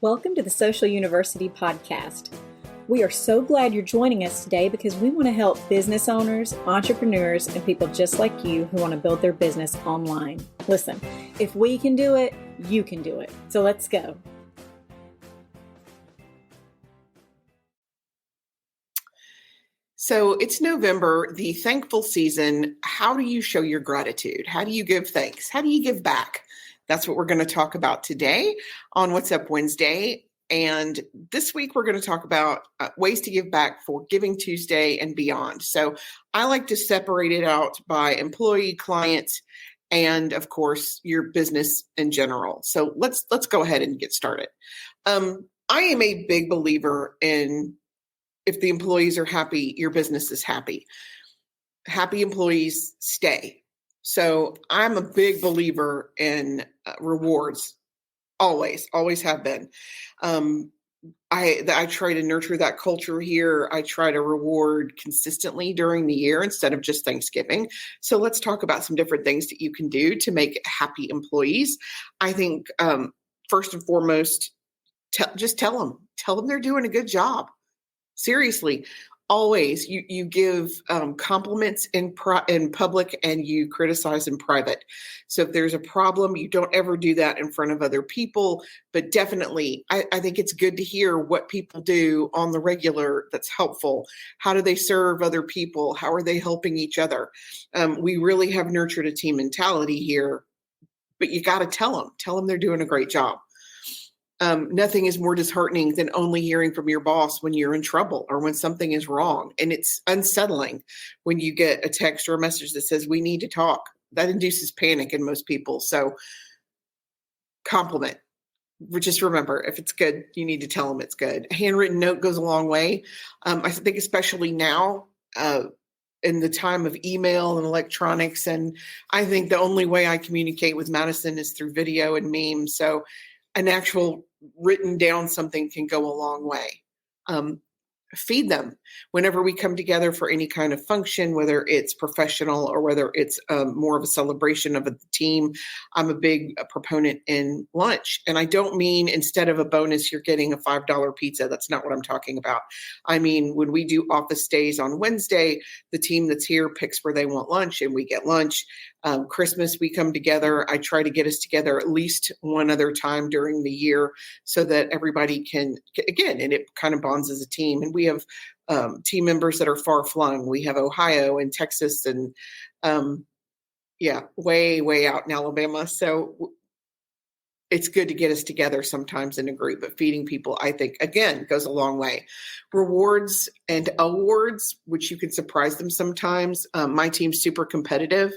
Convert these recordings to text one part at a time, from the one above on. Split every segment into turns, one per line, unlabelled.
Welcome to the Social University Podcast. We are so glad you're joining us today because we want to help business owners, entrepreneurs, and people just like you who want to build their business online. Listen, if we can do it, you can do it. So let's go.
So it's November, the thankful season. How do you show your gratitude? How do you give thanks? How do you give back? That's what we're going to talk about today on What's Up Wednesday. And this week, we're going to talk about ways to give back for Giving Tuesday and beyond. So I like to separate it out by employee, client, and of course, your business in general. So let's go ahead and get started. I am a big believer in if the employees are happy, your business is happy. Happy employees stay. So I'm a big believer in rewards. Always have been. I try to nurture that culture here. I try to reward consistently during the year instead of just Thanksgiving. So let's talk about some different things that you can do to make happy employees. I think first and foremost, just tell them they're doing a good job. Seriously, always you give compliments in public and you criticize in private. So if there's a problem, you don't ever do that in front of other people. But definitely, I think it's good to hear what people do on the regular that's helpful. How do they serve other people? How are they helping each other? We really have nurtured a team mentality here, but you got to tell them they're doing a great job. Nothing is more disheartening than only hearing from your boss when you're in trouble or when something is wrong. And it's unsettling when you get a text or a message that says, we need to talk. That induces panic in most people. So compliment. Just remember, if it's good, you need to tell them it's good. A handwritten note goes a long way. I think especially now, in the time of email and electronics. And I think the only way I communicate with Madison is through video and memes. So an actual written down something can go a long way. Feed them whenever we come together for any kind of function, whether it's professional or whether it's more of a celebration of a team. I'm a big proponent in lunch. And I don't mean instead of a bonus, you're getting a $5 pizza. That's not what I'm talking about. I mean, when we do office days on Wednesday, the team that's here picks where they want lunch and we get lunch. Christmas, we come together. I try to get us together at least one other time during the year so that everybody can, again, and it kind of bonds as a team. And we have team members that are far flung. We have Ohio and Texas and way out in Alabama. So it's good to get us together sometimes in a group, but feeding people, I think, again, goes a long way. Rewards and awards, which you can surprise them sometimes. My team's super competitive.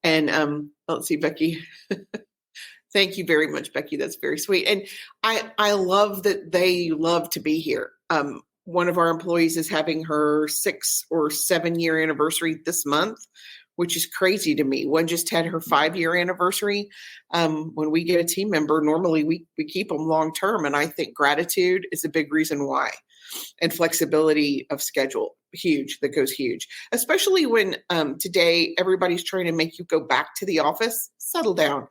And let's see, Becky. Thank you very much, Becky. That's very sweet. And I love that they love to be here. One of our employees is having her 6 or 7 year anniversary this month, which is crazy to me. One just had her 5-year anniversary. When we get a team member, normally we keep them long term. And I think gratitude is a big reason why. And flexibility of schedule, that goes huge. Especially when today everybody's trying to make you go back to the office. Settle down.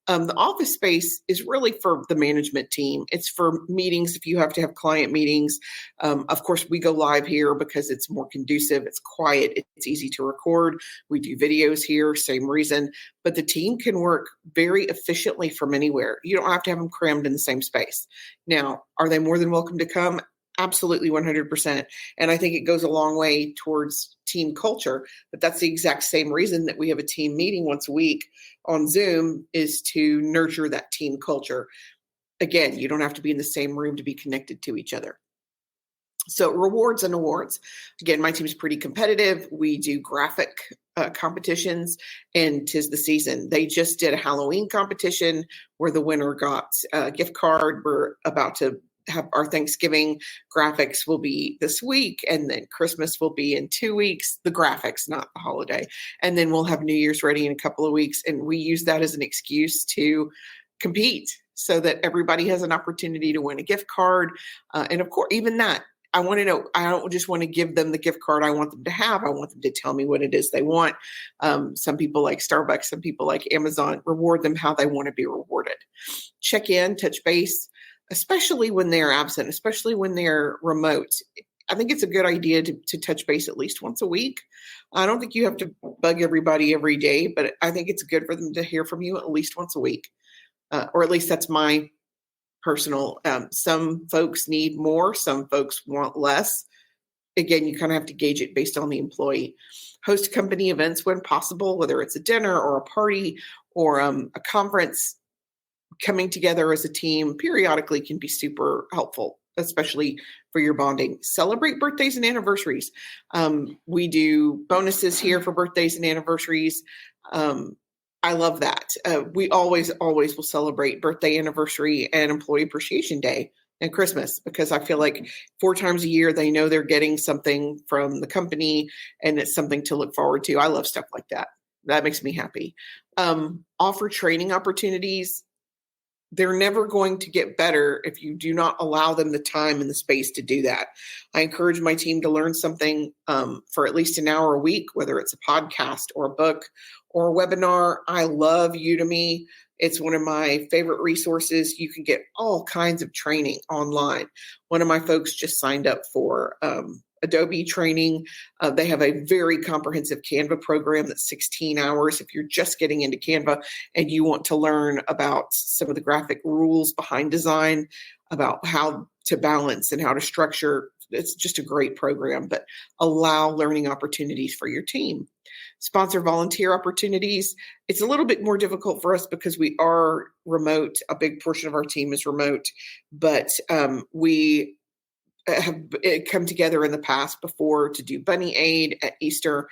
The office space is really for the management team. It's for meetings if you have to have client meetings. Of course, we go live here because it's more conducive. It's quiet. It's easy to record. We do videos here, same reason. But the team can work very efficiently from anywhere. You don't have to have them crammed in the same space. Now, are they more than welcome to come? Absolutely 100%. And I think it goes a long way towards team culture, but that's the exact same reason that we have a team meeting once a week on Zoom is to nurture that team culture. Again, you don't have to be in the same room to be connected to each other. So rewards and awards. Again, my team's pretty competitive. We do graphic competitions and 'tis the season. They just did a Halloween competition where the winner got a gift card. We're about to have our Thanksgiving graphics will be this week, and then Christmas will be in 2 weeks, the graphics, not the holiday. And then we'll have New Year's ready in a couple of weeks. And we use that as an excuse to compete so that everybody has an opportunity to win a gift card. And of course, even that, I want to know, I don't just want to give them the gift card I want them to have. I want them to tell me what it is they want. Some people like Starbucks, some people like Amazon. Reward them how they want to be rewarded. Check in, touch base. especially when they're absent, especially when they're remote. I think it's a good idea to touch base at least once a week. I don't think you have to bug everybody every day, but I think it's good for them to hear from you at least once a week, or at least that's my personal. Some folks need more, some folks want less. Again, you kind of have to gauge it based on the employee. Host company events when possible, whether it's a dinner or a party or a conference. Coming together as a team periodically can be super helpful, especially for your bonding. Celebrate birthdays and anniversaries. We do bonuses here for birthdays and anniversaries. I love that. We always will celebrate birthday, anniversary, and employee appreciation day and Christmas, because I feel like 4 times a year they know they're getting something from the company and it's something to look forward to. I love stuff like that. That makes me happy. Offer training opportunities. They're never going to get better if you do not allow them the time and the space to do that. I encourage my team to learn something for at least an hour a week, whether it's a podcast or a book or a webinar. I love Udemy. It's one of my favorite resources. You can get all kinds of training online. One of my folks just signed up for Adobe training. They have a very comprehensive Canva program that's 16 hours. If you're just getting into Canva and you want to learn about some of the graphic rules behind design, about how to balance and how to structure, it's just a great program. But allow learning opportunities for your team. Sponsor volunteer opportunities. It's a little bit more difficult for us because we are remote. A big portion of our team is remote, but we have come together in the past before to do bunny aid at Easter.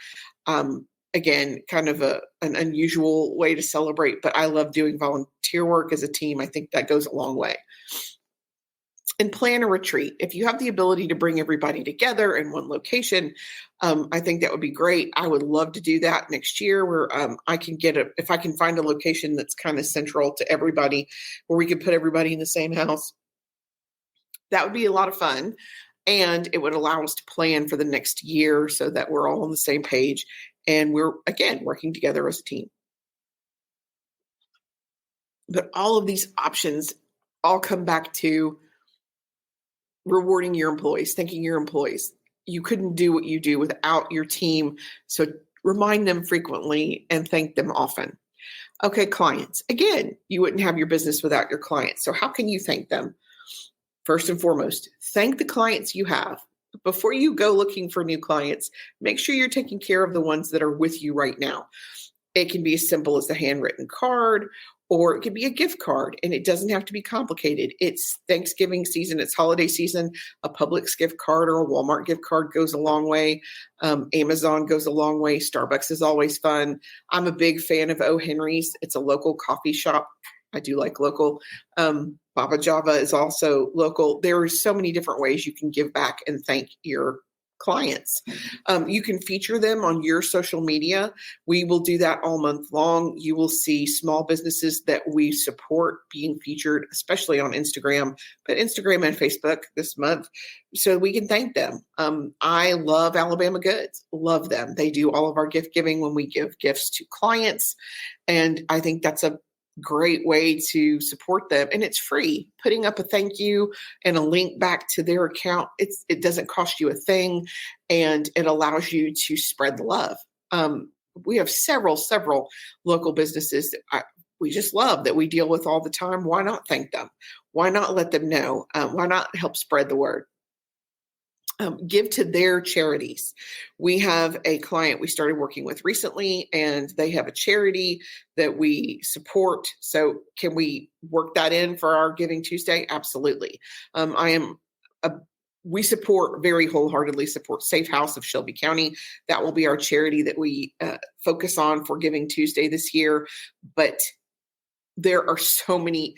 Again, kind of an unusual way to celebrate, but I love doing volunteer work as a team. I think that goes a long way. And plan a retreat. If you have the ability to bring everybody together in one location, I think that would be great. I would love to do that next year, where I can if I can find a location that's kind of central to everybody, where we can put everybody in the same house. That would be a lot of fun, and it would allow us to plan for the next year so that we're all on the same page and we're, again, working together as a team. But all of these options all come back to rewarding your employees, thanking your employees. You couldn't do what you do without your team, so remind them frequently and thank them often. Okay, clients. Again, you wouldn't have your business without your clients, so how can you thank them? First and foremost, thank the clients you have. Before you go looking for new clients, make sure you're taking care of the ones that are with you right now. It can be as simple as a handwritten card, or it could be a gift card, and it doesn't have to be complicated. It's Thanksgiving season, it's holiday season. A Publix gift card or a Walmart gift card goes a long way. Amazon goes a long way. Starbucks is always fun. I'm a big fan of O. Henry's. It's a local coffee shop. I do like local. Baba Java is also local. There are so many different ways you can give back and thank your clients. You can feature them on your social media. We will do that all month long. You will see small businesses that we support being featured, especially on Instagram, but Instagram and Facebook this month, so we can thank them. I love Alabama Goods, love them. They do all of our gift giving when we give gifts to clients, and I think that's a great way to support them, and it's free. Putting up a thank you and a link back to their account, it doesn't cost you a thing, and it allows you to spread the love. We have several local businesses that we just love, that we deal with all the time. Why not thank them? Why not let them know? Why not help spread the word? Give to their charities. We have a client we started working with recently, and they have a charity that we support. So can we work that in for our Giving Tuesday? Absolutely. We very wholeheartedly support Safe House of Shelby County. That will be our charity that we focus on for Giving Tuesday this year. But there are so many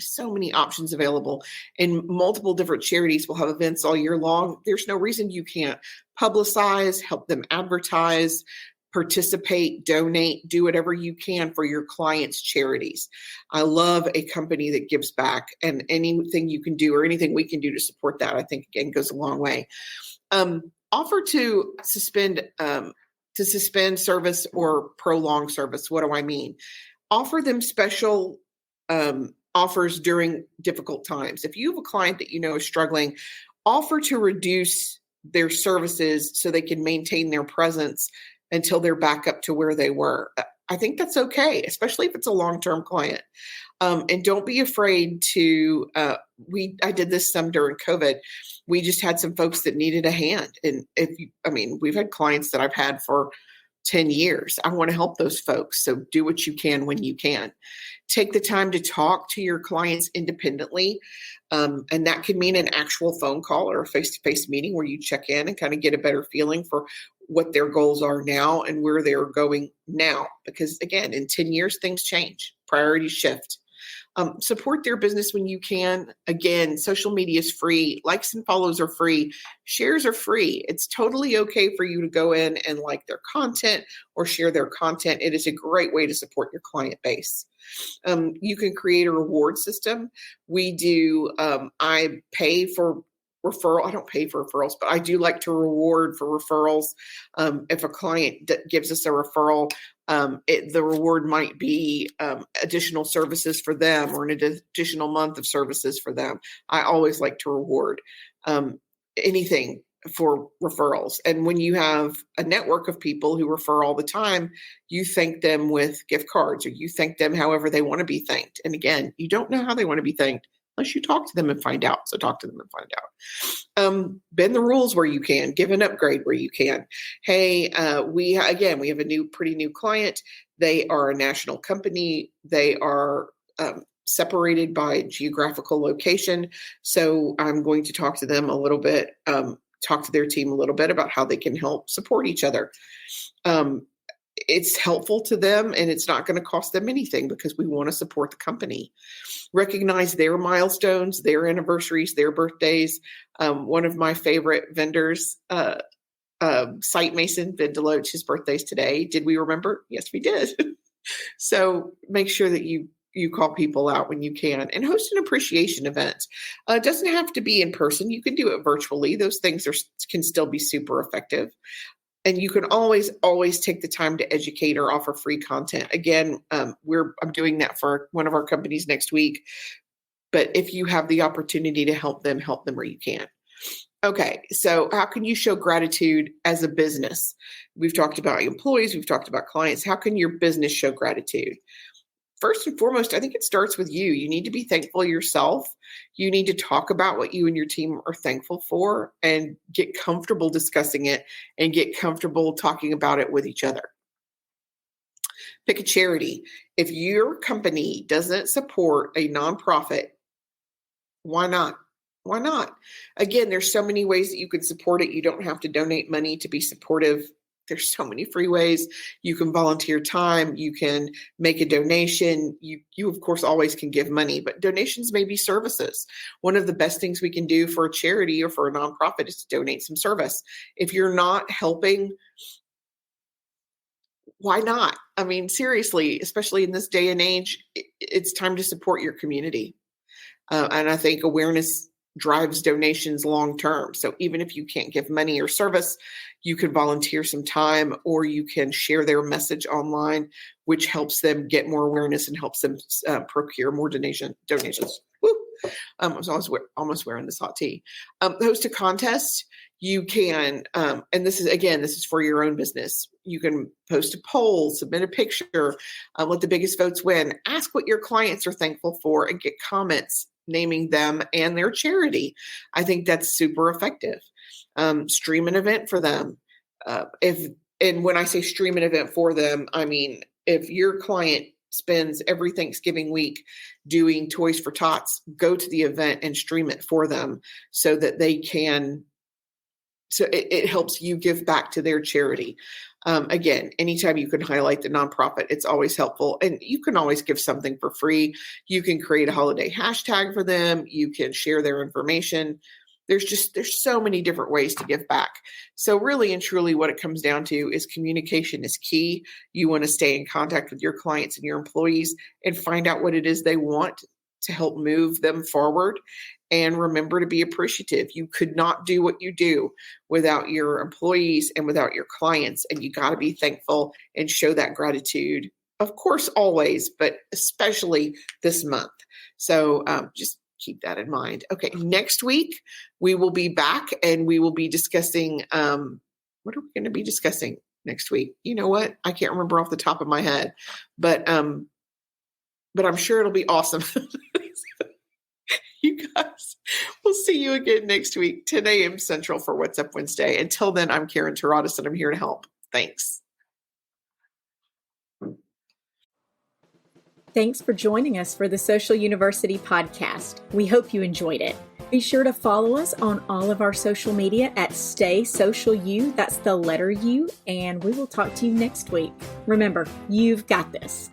options available, and multiple different charities will have events all year long. There's no reason you can't publicize, help them advertise, participate, donate, do whatever you can for your clients' charities. I love a company that gives back, and anything you can do or anything we can do to support that, I think, again, goes a long way. Offer to suspend service or prolong service. What do I mean? Offer them special offers during difficult times. If you have a client that you know is struggling, offer to reduce their services so they can maintain their presence until they're back up to where they were. I think that's okay, especially if it's a long-term client. And don't be afraid to, I did this some during COVID. We just had some folks that needed a hand. And we've had clients that I've had for 10 years. I want to help those folks. So do what you can when you can. Take the time to talk to your clients independently. And that could mean an actual phone call or a face-to-face meeting where you check in and kind of get a better feeling for what their goals are now and where they're going now. Because again, in 10 years, things change, priorities shift. Support their business when you can. Again, social media is free. Likes and follows are free. Shares are free. It's totally okay for you to go in and like their content or share their content. It is a great way to support your client base. You can create a reward system. We do, I pay for referral. I don't pay for referrals, but I do like to reward for referrals. If a client gives us a referral, the reward might be additional services for them or an additional month of services for them. I always like to reward anything for referrals. And when you have a network of people who refer all the time, you thank them with gift cards or you thank them however they want to be thanked. And again, you don't know how they want to be thanked unless you talk to them and find out. So talk to them and find out. Bend the rules where you can. Give an upgrade where you can. Hey, we have a pretty new client. They are a national company. They are separated by geographical location. So I'm going to talk to them a little bit, talk to their team a little bit about how they can help support each other. It's helpful to them and it's not going to cost them anything because we want to support the company. Recognize their milestones, their anniversaries, their birthdays. One of my favorite vendors, Site Mason, Vin Deloach, his birthday's today. Did we remember? Yes, we did. So make sure that you call people out when you can and host an appreciation event. It doesn't have to be in person. You can do it virtually. Those things can still be super effective. And you can always take the time to educate or offer free content. Again, I'm doing that for one of our companies next week. But if you have the opportunity to help them where you can. Okay, so how can you show gratitude as a business? We've talked about employees, we've talked about clients. How can your business show gratitude? First and foremost, I think it starts with you. You need to be thankful yourself. You need to talk about what you and your team are thankful for and get comfortable discussing it and get comfortable talking about it with each other. Pick a charity. If your company doesn't support a nonprofit, why not? Why not? Again, there's so many ways that you can support it. You don't have to donate money to be supportive. There's so many free ways. You can volunteer time. You can make a donation. You of course always can give money, but donations may be services. One of the best things we can do for a charity or for a nonprofit is to donate some service. If you're not helping, why not? I mean, seriously, especially in this day and age, it's time to support your community. And I think awareness drives donations long term. So even if you can't give money or service, you can volunteer some time or you can share their message online, which helps them get more awareness and helps them procure more donations. Woo! I was almost wearing this hot tea. Host a contest. You can, and this is for your own business. You can post a poll, submit a picture, let the biggest votes win. Ask what your clients are thankful for and get comments naming them and their charity. I think that's super effective. Stream an event for them. And when I say stream an event for them, I mean, if your client spends every Thanksgiving week doing Toys for Tots, go to the event and stream it for them so that they can, so it helps you give back to their charity. Again, anytime you can highlight the nonprofit, it's always helpful. And you can always give something for free. You can create a holiday hashtag for them. You can share their information. There's so many different ways to give back. So really and truly what it comes down to is communication is key. You want to stay in contact with your clients and your employees and find out what it is they want to help move them forward. And remember to be appreciative. You could not do what you do without your employees and without your clients. And you got to be thankful and show that gratitude. Of course, always, but especially this month. So just keep that in mind. Okay, next week we will be back and we will be discussing, what are we going to be discussing next week? You know what? I can't remember off the top of my head, but I'm sure it'll be awesome. You guys, we'll see you again next week, 10 a.m. Central for What's Up Wednesday. Until then, I'm Karen Taradas and I'm here to help. Thanks.
Thanks for joining us for the Social University podcast. We hope you enjoyed it. Be sure to follow us on all of our social media at Stay Social U. That's the letter U. And we will talk to you next week. Remember, you've got this.